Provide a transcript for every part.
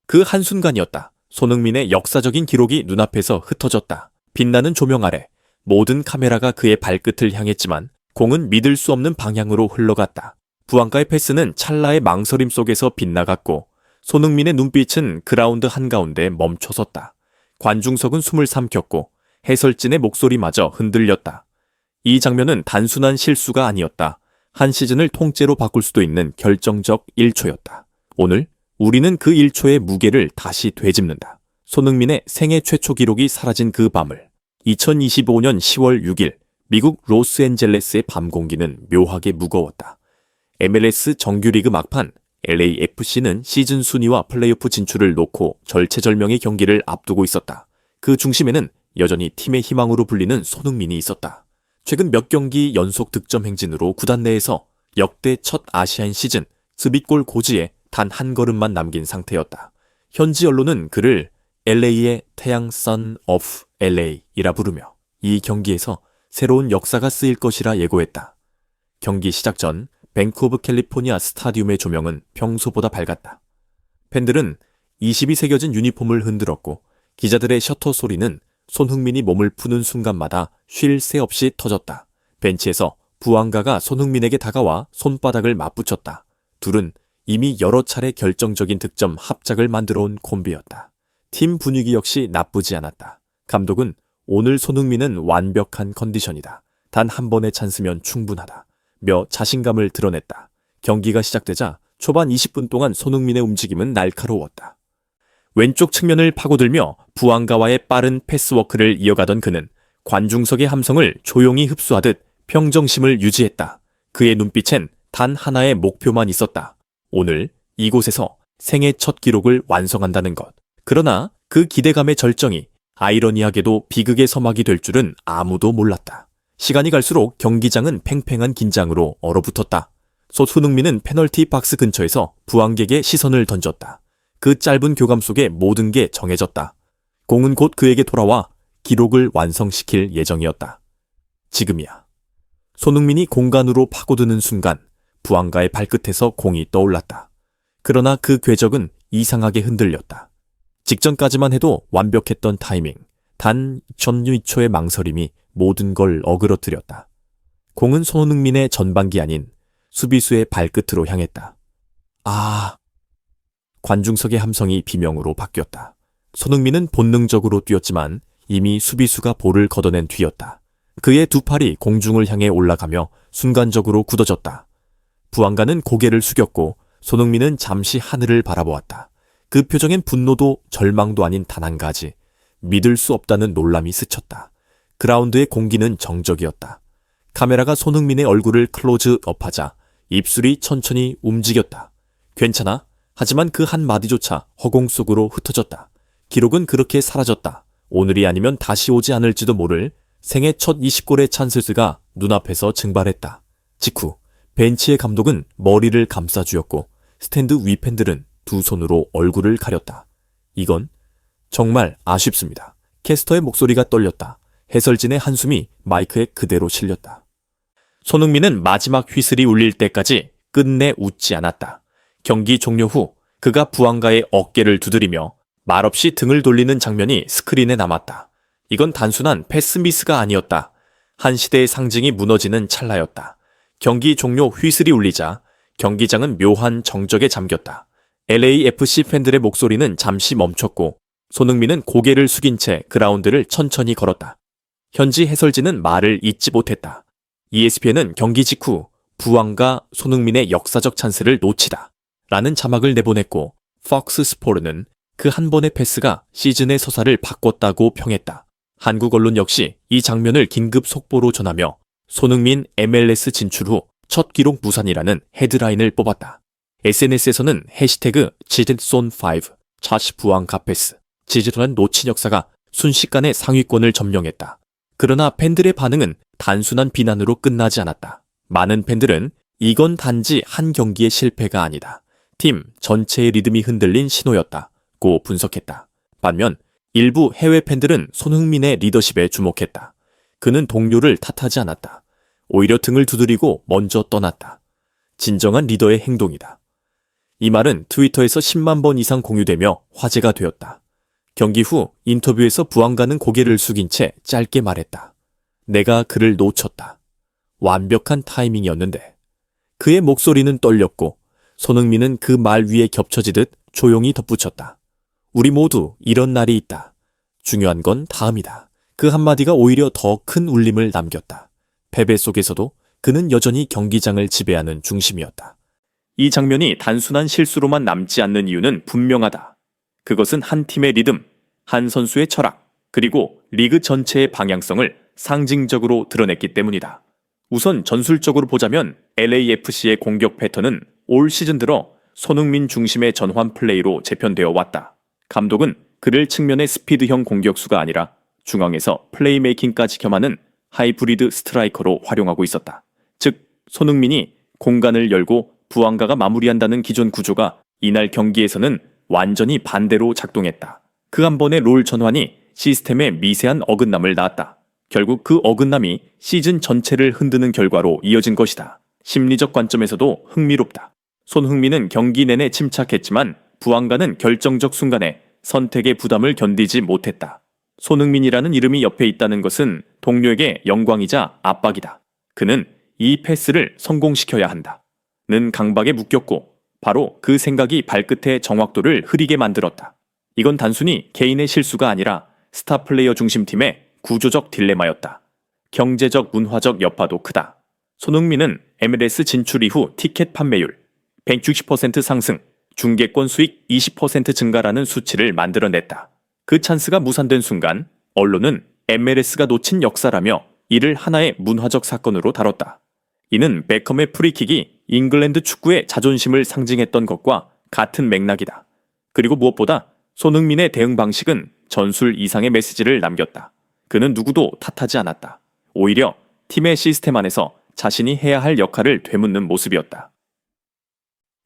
그 한순간이었다. 손흥민의 역사적인 기록이 눈앞에서 흩어졌다. 빛나는 조명 아래 모든 카메라가 그의 발끝을 향했지만 공은 믿을 수 없는 방향으로 흘러갔다. 부안가의 패스는 찰나의 망설임 속에서 빗나갔고 손흥민의 눈빛은 그라운드 한가운데 멈춰섰다. 관중석은 숨을 삼켰고 해설진의 목소리마저 흔들렸다. 이 장면은 단순한 실수가 아니었다. 한 시즌을 통째로 바꿀 수도 있는 결정적 1초였다. 오늘 우리는 그 1초의 무게를 다시 되짚는다. 손흥민의 생애 최초 기록이 사라진 그 밤을 2025년 10월 6일 미국 로스앤젤레스의 밤 공기는 묘하게 무거웠다. MLS 정규리그 막판 LAFC는 시즌 순위와 플레이오프 진출을 놓고 절체절명의 경기를 앞두고 있었다. 그 중심에는 여전히 팀의 희망으로 불리는 손흥민이 있었다. 최근 몇 경기 연속 득점 행진으로 구단 내에서 역대 첫 아시안 시즌 스빗골 고지에 단 한 걸음만 남긴 상태였다. 현지 언론은 그를 LA의 태양 Son of LA이라 부르며 이 경기에서 새로운 역사가 쓰일 것이라 예고했다. 경기 시작 전 뱅크 오브 캘리포니아 스타디움의 조명은 평소보다 밝았다. 팬들은 20이 새겨진 유니폼을 흔들었고 기자들의 셔터 소리는 손흥민이 몸을 푸는 순간마다 쉴 새 없이 터졌다. 벤치에서 부안가가 손흥민에게 다가와 손바닥을 맞붙였다. 둘은 이미 여러 차례 결정적인 득점 합작을 만들어온 콤비였다. 팀 분위기 역시 나쁘지 않았다. 감독은 오늘 손흥민은 완벽한 컨디션이다. 단 한 번의 찬스면 충분하다. 며 자신감을 드러냈다. 경기가 시작되자 초반 20분 동안 손흥민의 움직임은 날카로웠다. 왼쪽 측면을 파고들며 부안가와의 빠른 패스워크를 이어가던 그는 관중석의 함성을 조용히 흡수하듯 평정심을 유지했다. 그의 눈빛엔 단 하나의 목표만 있었다. 오늘 이곳에서 생애 첫 기록을 완성한다는 것. 그러나 그 기대감의 절정이 아이러니하게도 비극의 서막이 될 줄은 아무도 몰랐다. 시간이 갈수록 경기장은 팽팽한 긴장으로 얼어붙었다. 손흥민은 페널티 박스 근처에서 부안객에 시선을 던졌다. 그 짧은 교감 속에 모든 게 정해졌다. 공은 곧 그에게 돌아와 기록을 완성시킬 예정이었다. 지금이야. 손흥민이 공간으로 파고드는 순간 부안가의 발끝에서 공이 떠올랐다. 그러나 그 궤적은 이상하게 흔들렸다. 직전까지만 해도 완벽했던 타이밍, 단 전유이초의 망설임이 모든 걸 어그러뜨렸다. 공은 손흥민의 전방기 아닌 수비수의 발끝으로 향했다. 아... 관중석의 함성이 비명으로 바뀌었다. 손흥민은 본능적으로 뛰었지만 이미 수비수가 볼을 걷어낸 뒤였다. 그의 두 팔이 공중을 향해 올라가며 순간적으로 굳어졌다. 부안가는 고개를 숙였고 손흥민은 잠시 하늘을 바라보았다. 그 표정엔 분노도 절망도 아닌 단 한 가지, 믿을 수 없다는 놀람이 스쳤다. 그라운드의 공기는 정적이었다. 카메라가 손흥민의 얼굴을 클로즈업하자 입술이 천천히 움직였다. 괜찮아? 하지만 그 한마디조차 허공 속으로 흩어졌다. 기록은 그렇게 사라졌다. 오늘이 아니면 다시 오지 않을지도 모를 생애 첫 20골의 찬스가 눈앞에서 증발했다. 직후 벤치의 감독은 머리를 감싸주었고 스탠드 위 팬들은 두 손으로 얼굴을 가렸다. 이건 정말 아쉽습니다. 캐스터의 목소리가 떨렸다. 해설진의 한숨이 마이크에 그대로 실렸다. 손흥민은 마지막 휘슬이 울릴 때까지 끝내 웃지 않았다. 경기 종료 후 그가 부안가의 어깨를 두드리며 말없이 등을 돌리는 장면이 스크린에 남았다. 이건 단순한 패스 미스가 아니었다. 한 시대의 상징이 무너지는 찰나였다. 경기 종료 휘슬이 울리자 경기장은 묘한 정적에 잠겼다. LAFC 팬들의 목소리는 잠시 멈췄고 손흥민은 고개를 숙인 채 그라운드를 천천히 걸었다. 현지 해설진은 말을 잇지 못했다. ESPN은 경기 직후 부안가 손흥민의 역사적 찬스를 놓치다 라는 자막을 내보냈고 폭스 스포츠는 그 한 번의 패스가 시즌의 서사를 바꿨다고 평했다. 한국 언론 역시 이 장면을 긴급 속보로 전하며 손흥민 MLS 진출 후 첫 기록 무산이라는 헤드라인을 뽑았다. SNS에서는 해시태그 지젯손5 차시 부안가 패스 지젯한 놓친 역사가 순식간에 상위권을 점령했다. 그러나 팬들의 반응은 단순한 비난으로 끝나지 않았다. 많은 팬들은 이건 단지 한 경기의 실패가 아니다. 팀 전체의 리듬이 흔들린 신호였다고 분석했다. 반면 일부 해외 팬들은 손흥민의 리더십에 주목했다. 그는 동료를 탓하지 않았다. 오히려 등을 두드리고 먼저 떠났다. 진정한 리더의 행동이다. 이 말은 트위터에서 10만 번 이상 공유되며 화제가 되었다. 경기 후 인터뷰에서 부안가는 고개를 숙인 채 짧게 말했다. 내가 그를 놓쳤다. 완벽한 타이밍이었는데. 그의 목소리는 떨렸고 손흥민은 그 말 위에 겹쳐지듯 조용히 덧붙였다. 우리 모두 이런 날이 있다. 중요한 건 다음이다. 그 한마디가 오히려 더 큰 울림을 남겼다. 패배 속에서도 그는 여전히 경기장을 지배하는 중심이었다. 이 장면이 단순한 실수로만 남지 않는 이유는 분명하다. 그것은 한 팀의 리듬, 한 선수의 철학, 그리고 리그 전체의 방향성을 상징적으로 드러냈기 때문이다. 우선 전술적으로 보자면 LAFC의 공격 패턴은 올 시즌 들어 손흥민 중심의 전환 플레이로 재편되어 왔다. 감독은 그를 측면의 스피드형 공격수가 아니라 중앙에서 플레이메이킹까지 겸하는 하이브리드 스트라이커로 활용하고 있었다. 즉, 손흥민이 공간을 열고 부안가가 마무리한다는 기존 구조가 이날 경기에서는 완전히 반대로 작동했다. 그 한 번의 롤 전환이 시스템에 미세한 어긋남을 낳았다. 결국 그 어긋남이 시즌 전체를 흔드는 결과로 이어진 것이다. 심리적 관점에서도 흥미롭다. 손흥민은 경기 내내 침착했지만 부안가는 결정적 순간에 선택의 부담을 견디지 못했다. 손흥민이라는 이름이 옆에 있다는 것은 동료에게 영광이자 압박이다. 그는 이 패스를 성공시켜야 한다. 는 강박에 묶였고 바로 그 생각이 발끝의 정확도를 흐리게 만들었다. 이건 단순히 개인의 실수가 아니라 스타 플레이어 중심팀의 구조적 딜레마였다. 경제적 문화적 여파도 크다. 손흥민은 MLS 진출 이후 티켓 판매율 160% 상승, 중계권 수익 20% 증가라는 수치를 만들어냈다. 그 찬스가 무산된 순간 언론은 MLS가 놓친 역사라며 이를 하나의 문화적 사건으로 다뤘다. 이는 베컴의 프리킥이 잉글랜드 축구의 자존심을 상징했던 것과 같은 맥락이다. 그리고 무엇보다 손흥민의 대응 방식은 전술 이상의 메시지를 남겼다. 그는 누구도 탓하지 않았다. 오히려 팀의 시스템 안에서 자신이 해야 할 역할을 되묻는 모습이었다.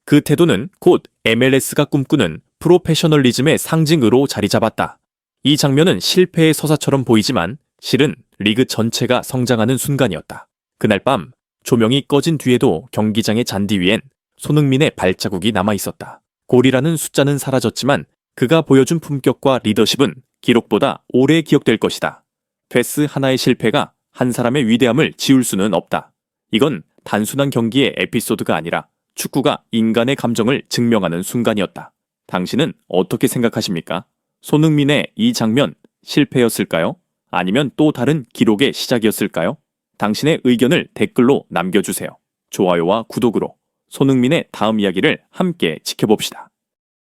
그 태도는 곧 MLS가 꿈꾸는 프로페셔널리즘의 상징으로 자리 잡았다. 이 장면은 실패의 서사처럼 보이지만 실은 리그 전체가 성장하는 순간이었다. 그날 밤 조명이 꺼진 뒤에도 경기장의 잔디 위엔 손흥민의 발자국이 남아있었다. 골이라는 숫자는 사라졌지만 그가 보여준 품격과 리더십은 기록보다 오래 기억될 것이다. 패스 하나의 실패가 한 사람의 위대함을 지울 수는 없다. 이건 단순한 경기의 에피소드가 아니라 축구가 인간의 감정을 증명하는 순간이었다. 당신은 어떻게 생각하십니까? 손흥민의 이 장면 실패였을까요? 아니면 또 다른 기록의 시작이었을까요? 당신의 의견을 댓글로 남겨주세요. 좋아요와 구독으로 손흥민의 다음 이야기를 함께 지켜봅시다.